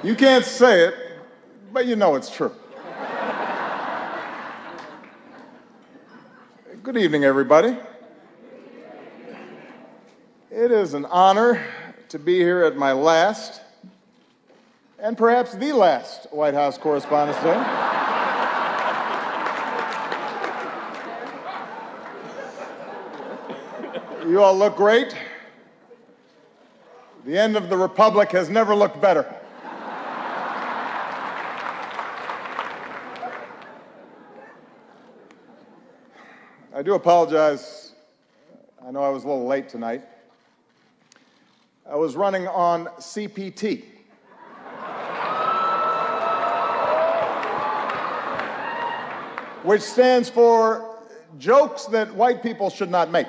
You can't say it, but you know it's true. Good evening, everybody. It is an honor to be here at my last, and perhaps the last, White House Correspondents' Day. You all look great. The end of the Republic has never looked better. I do apologize. I know I was a little late tonight. I was running on CPT. Which stands for jokes that white people should not make.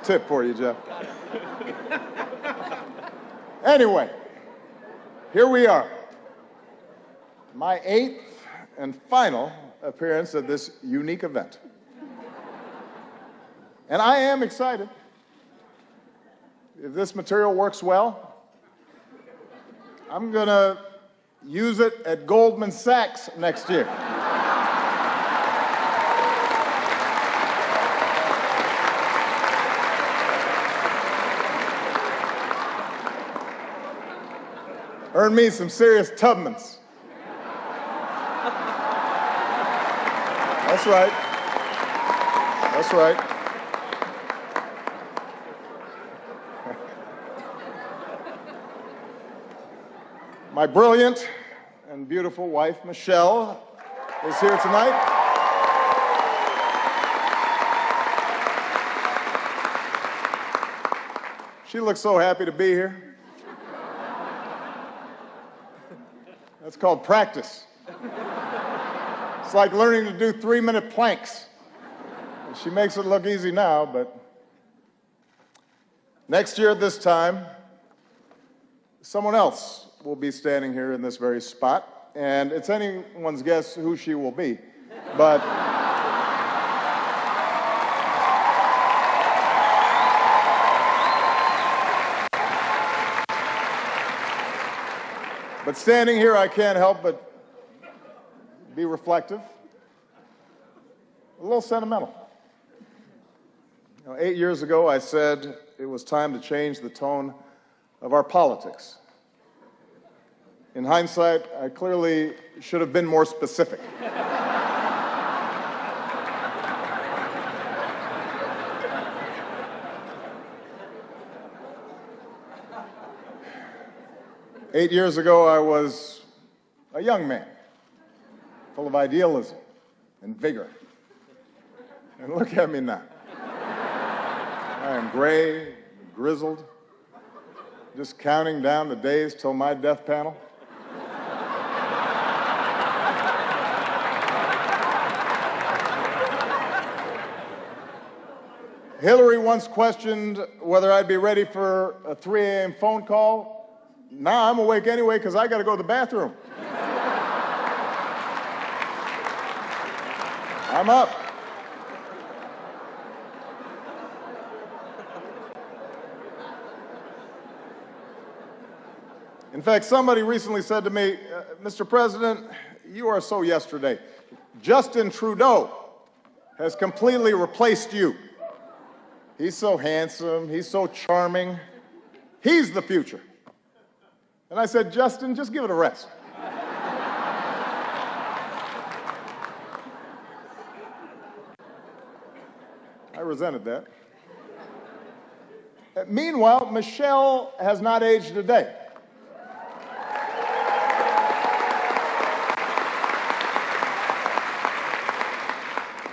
Tip for you, Jeff. Anyway, here we are. My 8th and final appearance at this unique event. And I am excited. If this material works well, I'm going to use it at Goldman Sachs next year. Earn me some serious Tubmans. That's right. That's right. My brilliant and beautiful wife, Michelle, is here tonight. She looks so happy to be here. That's called practice. It's like learning to do 3-minute planks. She makes it look easy now, but next year at this time, someone else will be standing here in this very spot, and it's anyone's guess who she will be. But standing here, I can't help but be reflective, a little sentimental. 8 years ago, I said it was time to change the tone of our politics. In hindsight, I clearly should have been more specific. Eight years ago, I was a young man, full of idealism and vigor. And look at me now. I am gray, grizzled, just counting down the days till my death panel. Hillary once questioned whether I'd be ready for a 3 a.m. phone call. Now I'm awake anyway because I got to go to the bathroom. I'm up. In fact, somebody recently said to me, Mr. President, you are so yesterday. Justin Trudeau has completely replaced you. He's so handsome. He's so charming. He's the future. And I said, Justin, just give it a rest. I resented that. Meanwhile, Michelle has not aged a day.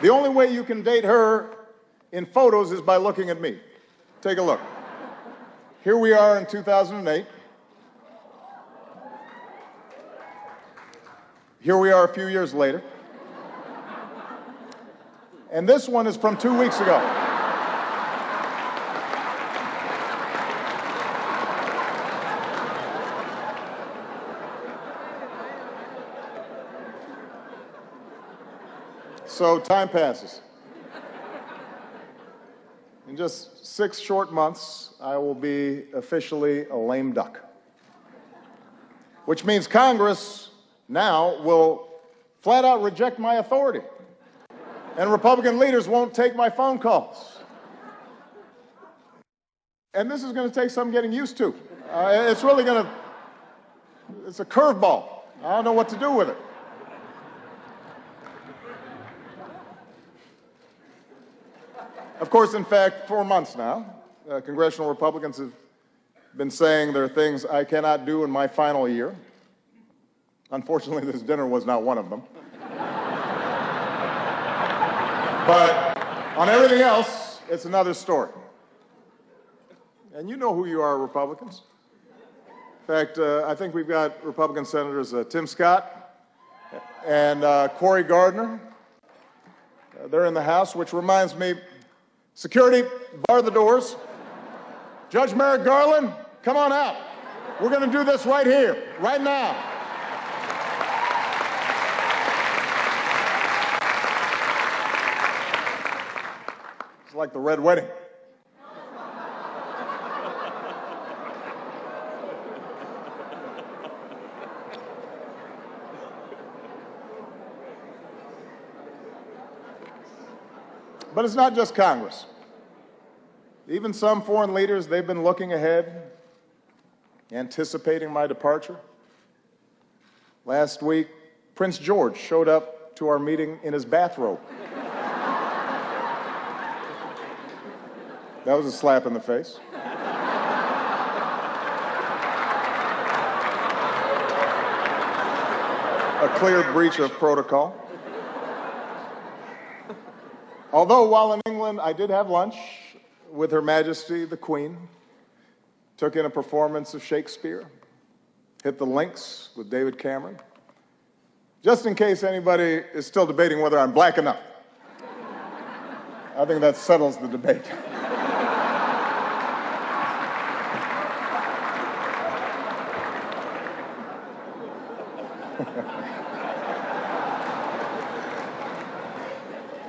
The only way you can date her in photos is by looking at me. Take a look. Here we are in 2008. Here we are a few years later. And this one is from 2 weeks ago. So time passes. In just 6 short months, I will be officially a lame duck, which means Congress now will flat out reject my authority, and Republican leaders won't take my phone calls. And this is going to take some getting used to. It's a curveball. I don't know what to do with it. Of course, in fact, 4 months now, congressional Republicans have been saying there are things I cannot do in my final year. Unfortunately, this dinner was not one of them. But on everything else, it's another story. And you know who you are, Republicans. In fact, I think we've got Republican Senators Tim Scott and Cory Gardner. They're in the House, which reminds me, security, bar the doors. Judge Merrick Garland, come on out. We're going to do this right here, right now. It's like the Red Wedding. But it's not just Congress. Even some foreign leaders, they've been looking ahead, anticipating my departure. Last week, Prince George showed up to our meeting in his bathrobe. That was a slap in the face. A clear breach of protocol. Although while in England, I did have lunch with Her Majesty the Queen, took in a performance of Shakespeare, hit the links with David Cameron, just in case anybody is still debating whether I'm black enough. I think that settles the debate.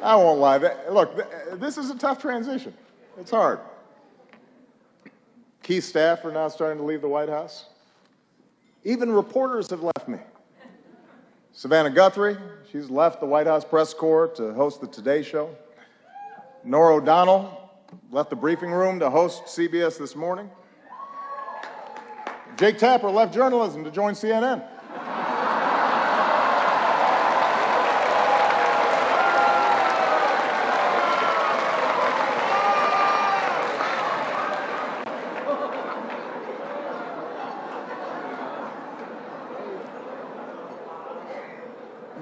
I won't lie. Look, this is a tough transition. It's hard. Key staff are now starting to leave the White House. Even reporters have left me. Savannah Guthrie, she's left the White House press corps to host the Today Show. Norah O'Donnell left the briefing room to host CBS This Morning. Jake Tapper left journalism to join CNN.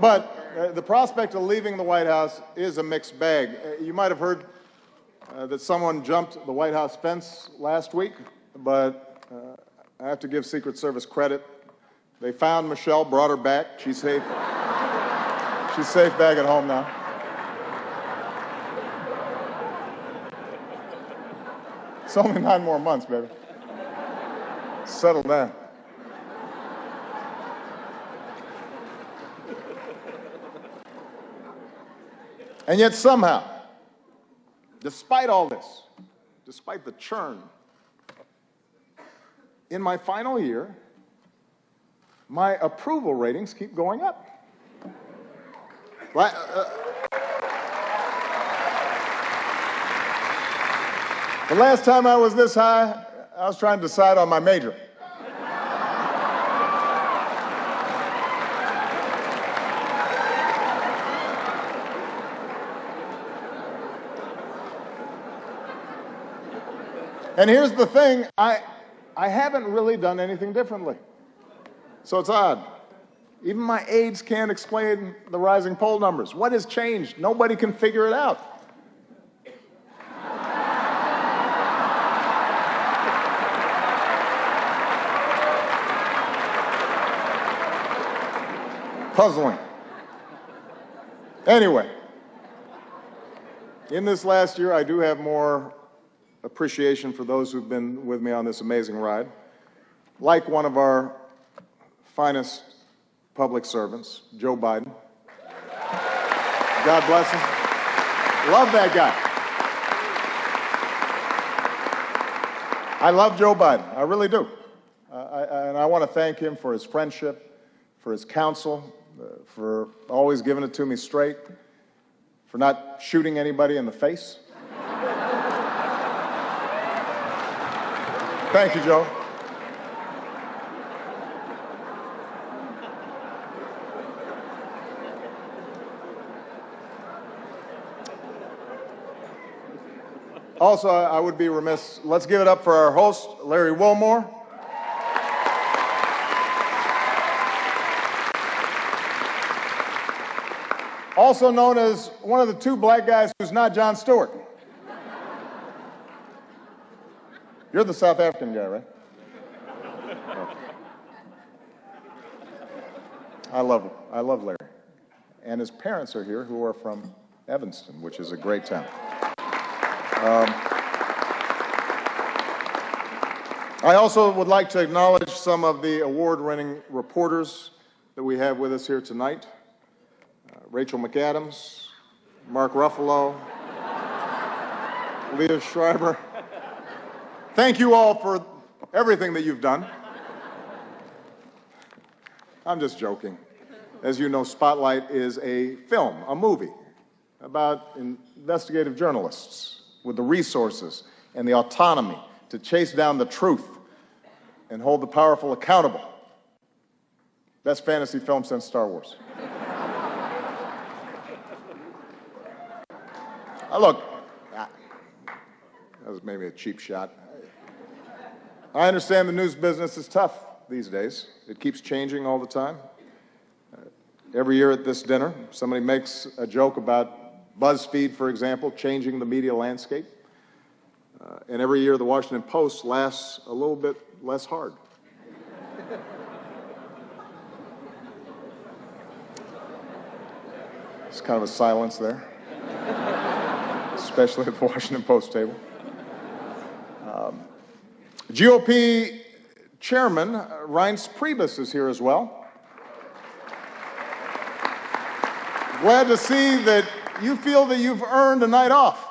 But the prospect of leaving the White House is a mixed bag. You might have heard that someone jumped the White House fence last week, but I have to give Secret Service credit. They found Michelle, brought her back. She's safe. She's safe back at home now. It's only 9 more months, baby. Settle down. And yet somehow, despite all this, despite the churn, in my final year, my approval ratings keep going up. The last time I was this high, I was trying to decide on my major. And here's the thing, I haven't really done anything differently. So it's odd. Even my aides can't explain the rising poll numbers. What has changed? Nobody can figure it out. Puzzling. Anyway, in this last year, I do have more appreciation for those who've been with me on this amazing ride, like one of our finest public servants, Joe Biden. God bless him. Love that guy. I love Joe Biden. I really do. And I want to thank him for his friendship, for his counsel, for always giving it to me straight, for not shooting anybody in the face. Thank you, Joe. Also, I would be remiss, let's give it up for our host, Larry Wilmore. Also known as one of the two black guys who's not Jon Stewart. You're the South African guy, right? I love Larry. And his parents are here, who are from Evanston, which is a great town. I also would like to acknowledge some of the award-winning reporters that we have with us here tonight. Rachel McAdams, Mark Ruffalo, Leah Schreiber. Thank you all for everything that you've done. I'm just joking. As you know, Spotlight is a film, a movie, about investigative journalists with the resources and the autonomy to chase down the truth and hold the powerful accountable. Best fantasy film since Star Wars. Look, that was maybe a cheap shot. I understand the news business is tough these days. It keeps changing all the time. Every year at this dinner, somebody makes a joke about BuzzFeed, for example, changing the media landscape. And every year the Washington Post laughs a little bit less hard. It's kind of a silence there, especially at the Washington Post table. GOP Chairman Reince Priebus is here as well. Glad to see that you feel that you've earned a night off.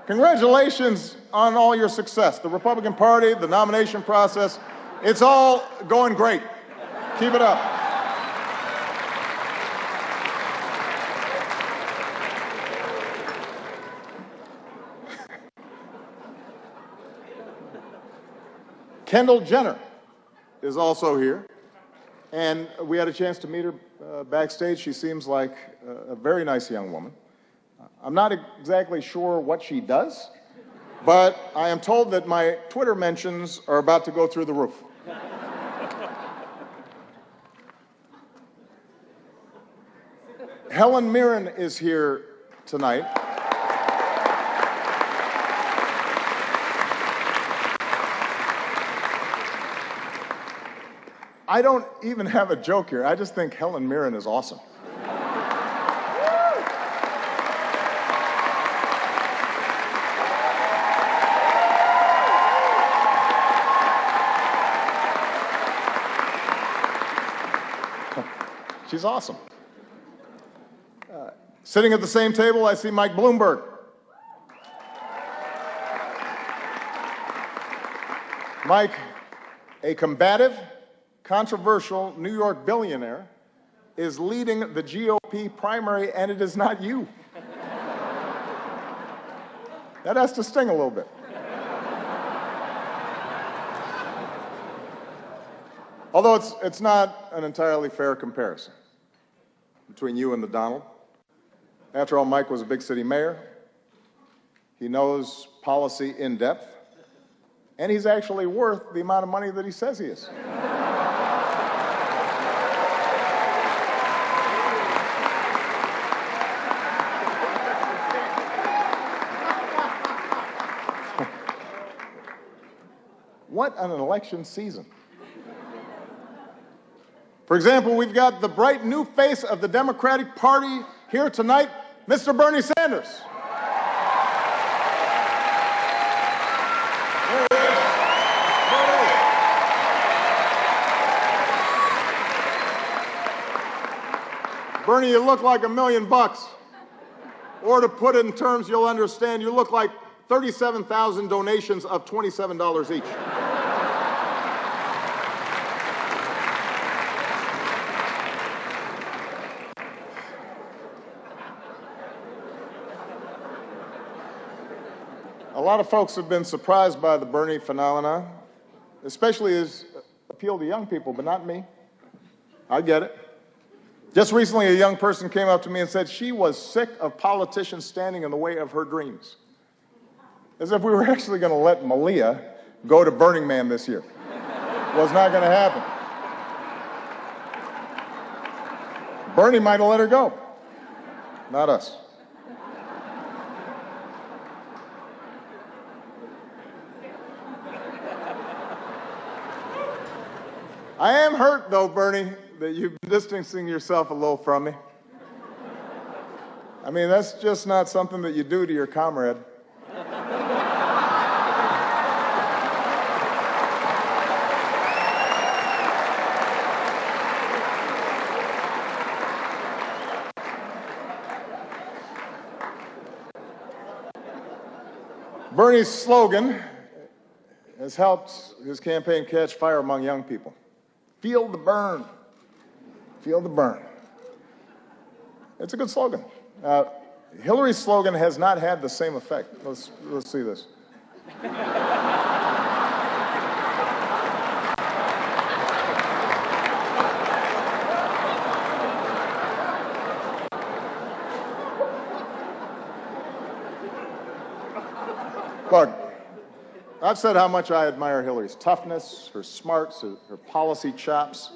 Congratulations on all your success. The Republican Party, the nomination process, it's all going great. Keep it up. Kendall Jenner is also here, and we had a chance to meet her backstage. She seems like a very nice young woman. I'm not exactly sure what she does, but I am told that my Twitter mentions are about to go through the roof. Helen Mirren is here tonight. I don't even have a joke here. I just think Helen Mirren is awesome. She's awesome. Sitting at the same table, I see Mike Bloomberg. Mike, a combative, controversial New York billionaire, is leading the GOP primary, and it is not you. That has to sting a little bit. Although it's not an entirely fair comparison between you and the Donald. After all, Mike was a big city mayor. He knows policy in depth, and he's actually worth the amount of money that he says he is. What an election season. For example, we've got the bright new face of the Democratic Party here tonight, Mr. Bernie Sanders. There he is. Bernie, you look like $1 million. Or to put it in terms you'll understand, you look like 37,000 donations of $27 each. A lot of folks have been surprised by the Bernie phenomena, especially his appeal to young people, but not me. I get it. Just recently, a young person came up to me and said she was sick of politicians standing in the way of her dreams. As if we were actually going to let Malia go to Burning Man this year. Was not going to happen. Bernie might have let her go. Not us. I am hurt, though, Bernie, that you've been distancing yourself a little from me. I mean, that's just not something that you do to your comrade. Bernie's slogan has helped his campaign catch fire among young people. Feel the burn. Feel the burn. It's a good slogan. Hillary's slogan has not had the same effect. Let's see this. Look, I've said how much I admire Hillary's toughness, her smarts, her policy chops,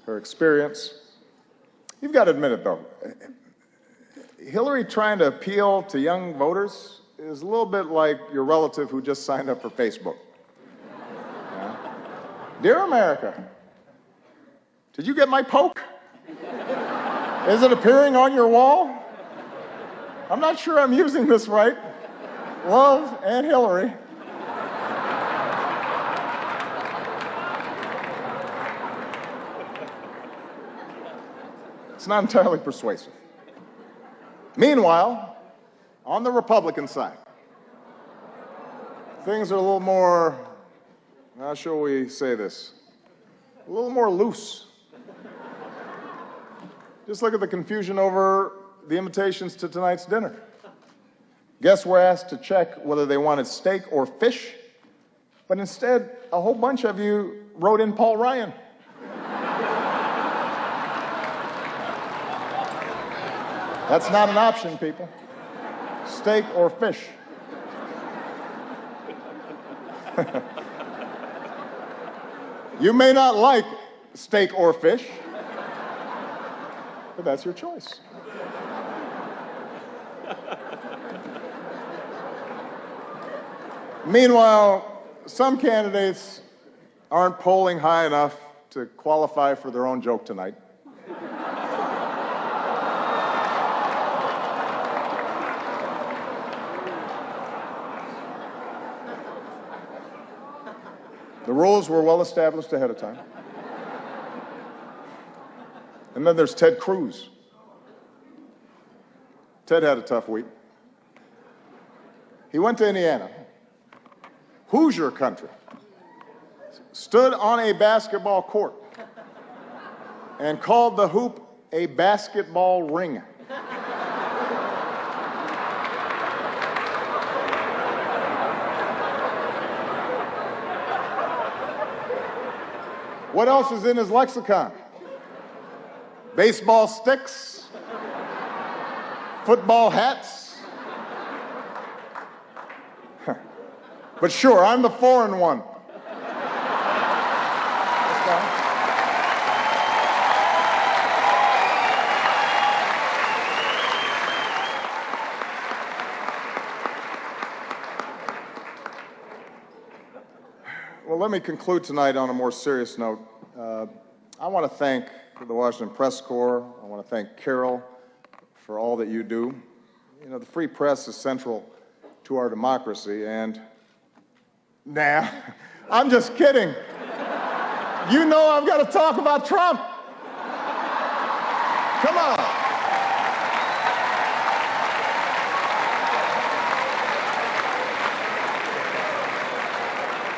her experience. You've got to admit it, though. Hillary trying to appeal to young voters is a little bit like your relative who just signed up for Facebook. Yeah. Dear America, did you get my poke? Is it appearing on your wall? I'm not sure I'm using this right. Love, Aunt Hillary. It's not entirely persuasive. Meanwhile, on the Republican side, things are a little more, how shall we say this, a little more loose. Just look at the confusion over the invitations to tonight's dinner. Guests were asked to check whether they wanted steak or fish, but instead, a whole bunch of you wrote in Paul Ryan. That's not an option, people. Steak or fish. You may not like steak or fish, but that's your choice. Meanwhile, some candidates aren't polling high enough to qualify for their own joke tonight. The rules were well established ahead of time. And then there's Ted Cruz. Ted had a tough week. He went to Indiana, Hoosier country, stood on a basketball court, and called the hoop a basketball ring. What else is in his lexicon? Baseball sticks, football hats. But sure, I'm the foreign one. That's fine. Well, let me conclude tonight on a more serious note. I want to thank the Washington Press Corps. I want to thank Carol for all that you do. You know, the free press is central to our democracy, and nah, I'm just kidding. You know I've got to talk about Trump. Come on.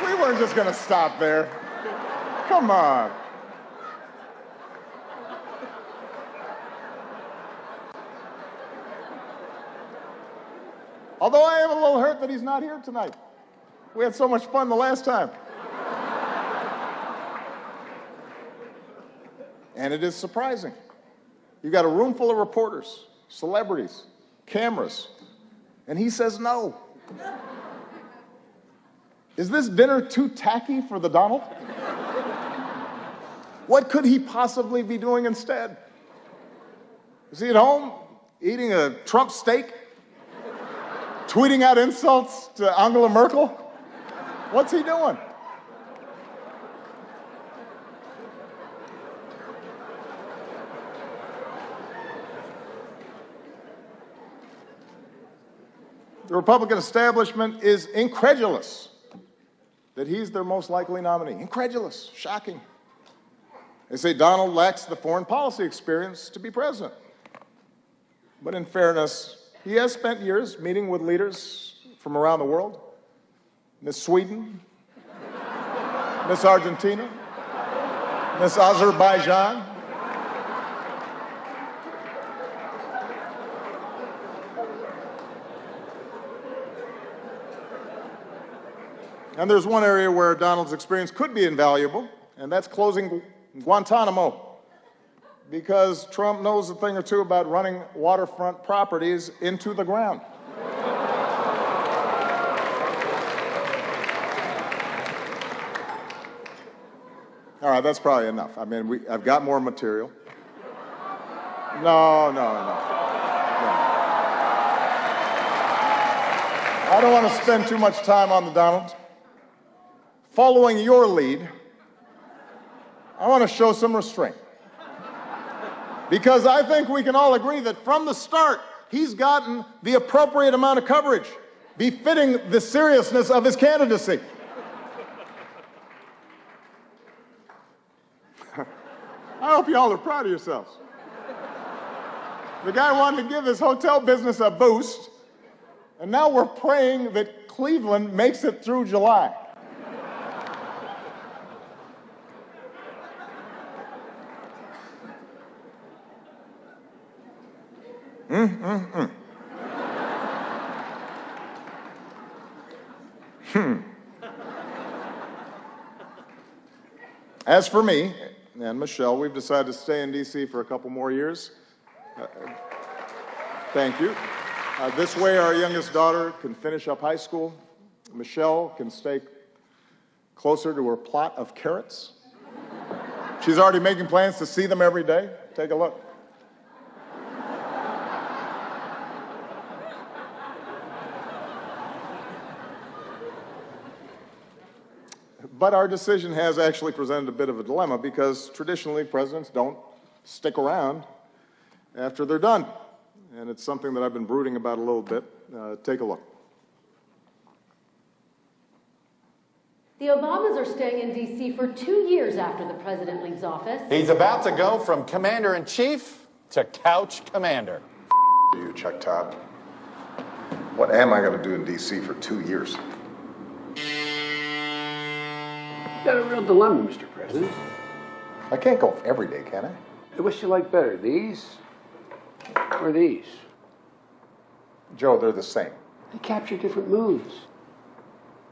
We weren't just going to stop there. Come on. Although I am a little hurt that he's not here tonight. We had so much fun the last time. And it is surprising. You've got a room full of reporters, celebrities, cameras, and he says no. Is this dinner too tacky for the Donald? What could he possibly be doing instead? Is he at home eating a Trump steak? Tweeting out insults to Angela Merkel? What's he doing? The Republican establishment is incredulous that he's their most likely nominee. Incredulous, shocking. They say Donald lacks the foreign policy experience to be president. But in fairness, he has spent years meeting with leaders from around the world. Miss Sweden, Miss Argentina, Miss Azerbaijan. And there's one area where Donald's experience could be invaluable, and that's closing Guantanamo. Because Trump knows a thing or two about running waterfront properties into the ground. All right, that's probably enough. I mean, I've got more material. No. I don't want to spend too much time on the Donald. Following your lead, I want to show some restraint. Because I think we can all agree that from the start, he's gotten the appropriate amount of coverage, befitting the seriousness of his candidacy. I hope you all are proud of yourselves. The guy wanted to give his hotel business a boost, and now we're praying that Cleveland makes it through July. As for me and Michelle, we've decided to stay in D.C. for a couple more years. Thank you. This way, our youngest daughter can finish up high school. Michelle can stay closer to her plot of carrots. She's already making plans to see them every day. Take a look. But our decision has actually presented a bit of a dilemma because traditionally presidents don't stick around after they're done. And it's something that I've been brooding about a little bit. Take a look. The Obamas are staying in D.C. for 2 years after the president leaves office. He's about to go from commander-in-chief to couch commander. You, Chuck Todd. What am I going to do in D.C. for 2 years? You've got a real dilemma, Mr. President. I can't go every day, can I? Which you like better, these or these? Joe, they're the same. They capture different moods.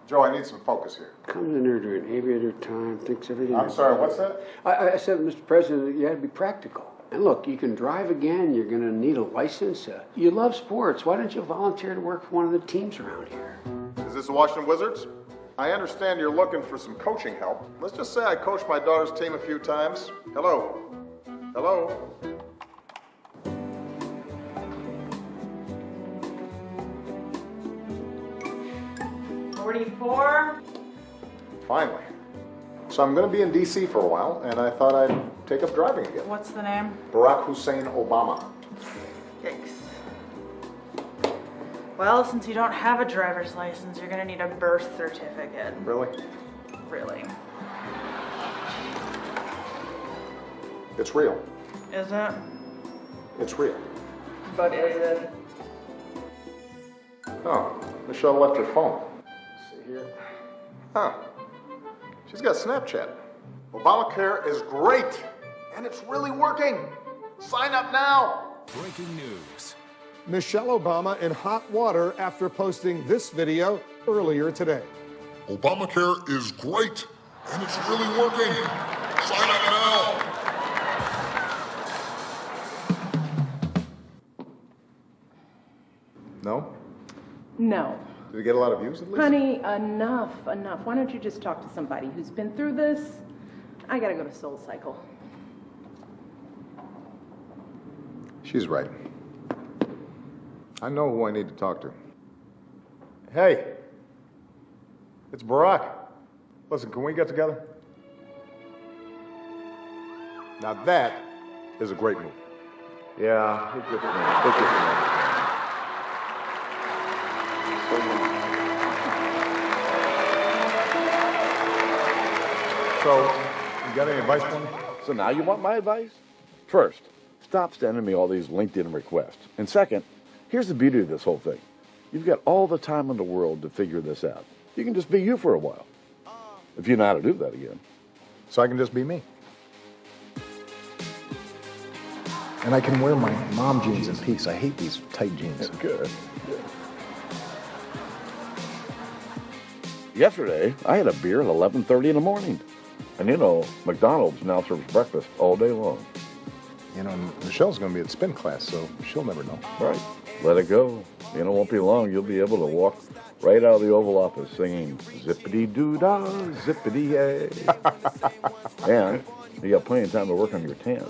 Joe, I need some focus here. Comes in there during aviator time, thinks everything. I'm sorry, what's that? I said, Mr. President, you had to be practical. And look, you can drive again, you're going to need a license. You love sports. Why don't you volunteer to work for one of the teams around here? Is this the Washington Wizards? I understand you're looking for some coaching help. Let's just say I coached my daughter's team a few times. Hello? Hello? $44. Finally. So I'm going to be in D.C. for a while, and I thought I'd take up driving again. What's the name? Barack Hussein Obama. Yikes. Well, since you don't have a driver's license, you're gonna need a birth certificate. Really? Really. It's real. Is it? It's real. But is it? Oh, Michelle left her phone. Let's see here. Huh. She's got Snapchat. Obamacare is great, and it's really working. Sign up now. Breaking news. Michelle Obama in hot water after posting this video earlier today. Obamacare is great, and it's really working. Sign up now. No? No. Did it get a lot of views at least? Honey, enough. Why don't you just talk to somebody who's been through this? I gotta go to Soul Cycle. She's right. I know who I need to talk to. Hey, it's Barack. Listen, can we get together? Now that is a great move. Yeah, it's good for me. It's good for me. So, you got any advice for me? So now you want my advice? First, stop sending me all these LinkedIn requests. And second, here's the beauty of this whole thing. You've got all the time in the world to figure this out. You can just be you for a while. If you know how to do that again. So I can just be me. And I can wear my mom jeans in peace. I hate these tight jeans. That's good. Yesterday, I had a beer at 11:30 in the morning. And you know, McDonald's now serves breakfast all day long. You know, Michelle's going to be at spin class, so she'll never know. Right. Let it go. You know, it won't be long. You'll be able to walk right out of the Oval Office singing zippity-doo-dah, zippity-yay. And you got plenty of time to work on your tan.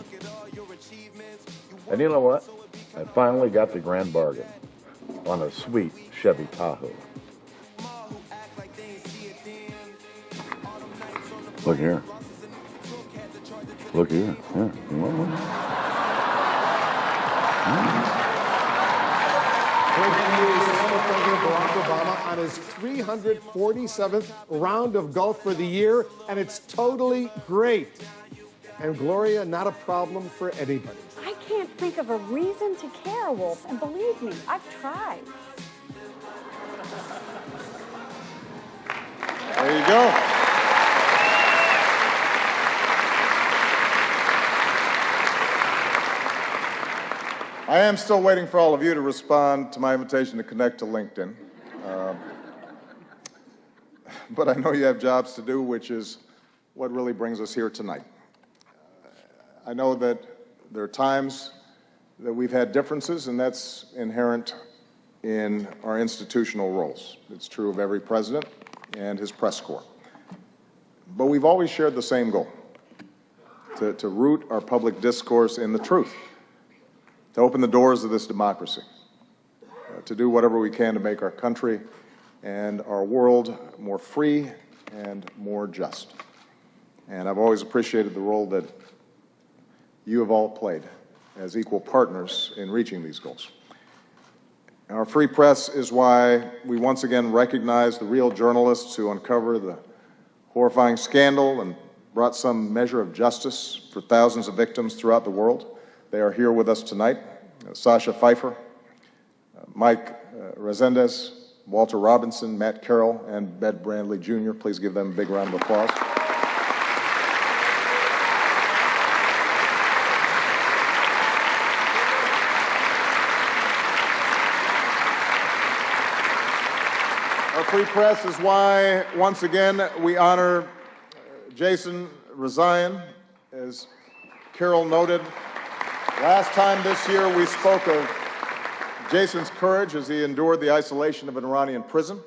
And you know what? I finally got the grand bargain on a sweet Chevy Tahoe. Look here. Look here. Yeah. You want one? Breaking news, former President Barack Obama on his 347th round of golf for the year, and it's totally great. And Gloria, not a problem for anybody. I can't think of a reason to care, Wolf, and believe me, I've tried. There you go. I am still waiting for all of you to respond to my invitation to connect to LinkedIn. But I know you have jobs to do, which is what really brings us here tonight. I know that there are times that we've had differences, and that's inherent in our institutional roles. It's true of every president and his press corps. But we've always shared the same goal, to root our public discourse in the truth, to open the doors of this democracy, to do whatever we can to make our country and our world more free and more just. And I've always appreciated the role that you have all played as equal partners in reaching these goals. Our free press is why we once again recognize the real journalists who uncover the horrifying scandal and brought some measure of justice for thousands of victims throughout the world. They are here with us tonight. Sasha Pfeiffer, Mike Resendez, Walter Robinson, Matt Carroll, and Bed Brandley Jr. Please give them a big round of applause. Our free press is why, once again, we honor Jason Rezaian. As Carol noted, last time this year we spoke of Jason's courage as he endured the isolation of an Iranian prison.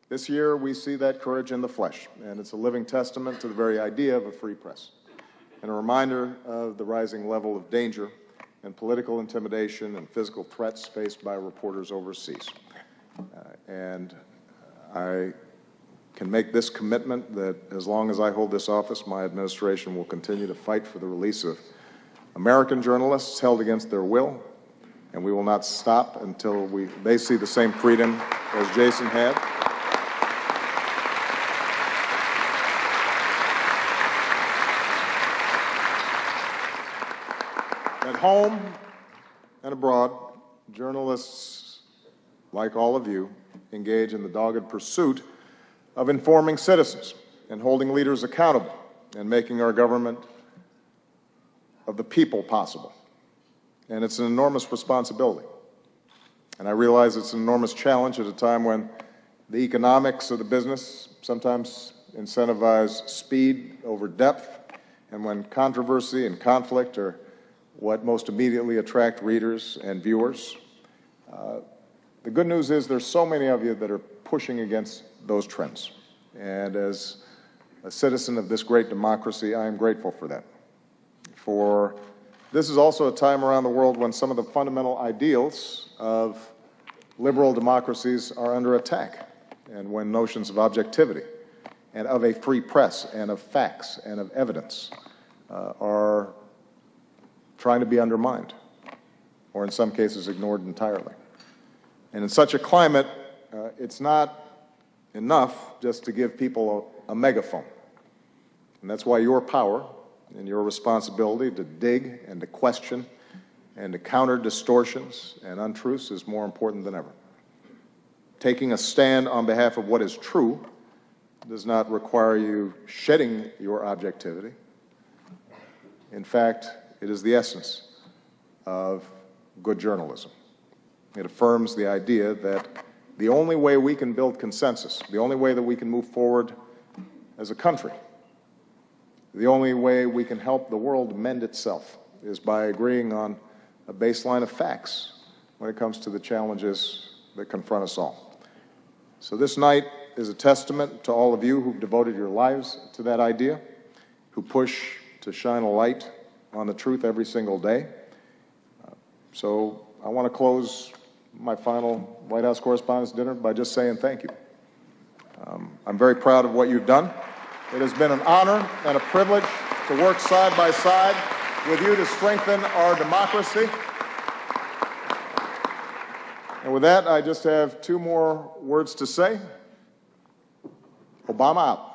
This year we see that courage in the flesh, and it's a living testament to the very idea of a free press, and a reminder of the rising level of danger and political intimidation and physical threats faced by reporters overseas. And I can make this commitment that as long as I hold this office, my administration will continue to fight for the release of American journalists held against their will, and we will not stop until they see the same freedom as Jason had. At home and abroad, journalists, like all of you, engage in the dogged pursuit of informing citizens and holding leaders accountable and making our government of the people possible. And it's an enormous responsibility. And I realize it's an enormous challenge at a time when the economics of the business sometimes incentivize speed over depth, and when controversy and conflict are what most immediately attract readers and viewers. The good news is there's so many of you that are pushing against those trends. And as a citizen of this great democracy, I am grateful for that. For this is also a time around the world when some of the fundamental ideals of liberal democracies are under attack, and when notions of objectivity and of a free press and of facts and of evidence are trying to be undermined, or in some cases ignored entirely. And in such a climate, it's not enough just to give people a megaphone. And that's why your power and your responsibility to dig and to question and to counter distortions and untruths is more important than ever. Taking a stand on behalf of what is true does not require you shedding your objectivity. In fact, it is the essence of good journalism. It affirms the idea that the only way we can build consensus, the only way that we can move forward as a country, the only way we can help the world mend itself is by agreeing on a baseline of facts when it comes to the challenges that confront us all. So this night is a testament to all of you who've devoted your lives to that idea, who push to shine a light on the truth every single day. So I want to close my final White House Correspondents' Dinner by just saying thank you. I'm very proud of what you've done. It has been an honor and a privilege to work side by side with you to strengthen our democracy. And with that, I just have two more words to say. Obama out.